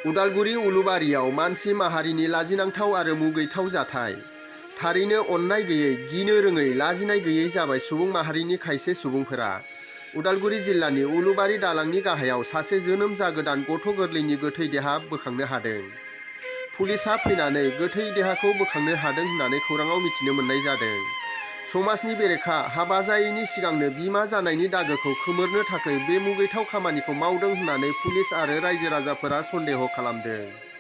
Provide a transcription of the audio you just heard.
उदालगुरि उलुबारियाव मानसि माहारिनि लाजिनांथाव आरो मुगैथाव जाथाय। थारैनो अननाय गैयै, गिनो रोङै, लाजिनाय गैयै जाबाय सुबुं माहारिनि खायसे सुबुंफोरा। उदालगुरि जिल्लानि उलुबारि दालांनि गाहायाव सासे जोनोम जागोदान गथ' गोरलैनि गोथै देहा बोखांनो हादों। पुलिसआ फैनानै गोथै देहाखौ बोखांनो हादों होननानै खौराङाव मिथिनो मोननाय जादों। समाजनि बेरेखा, हाबा जायैनि सिगांनो बिमा जानायनि दागोखौ खोमोरनो थाखाय बे मुगैथाव खामानिखौ मावदों होननानै पुलिस आरो रायजो राजाफोरा सन्देह खालामदों।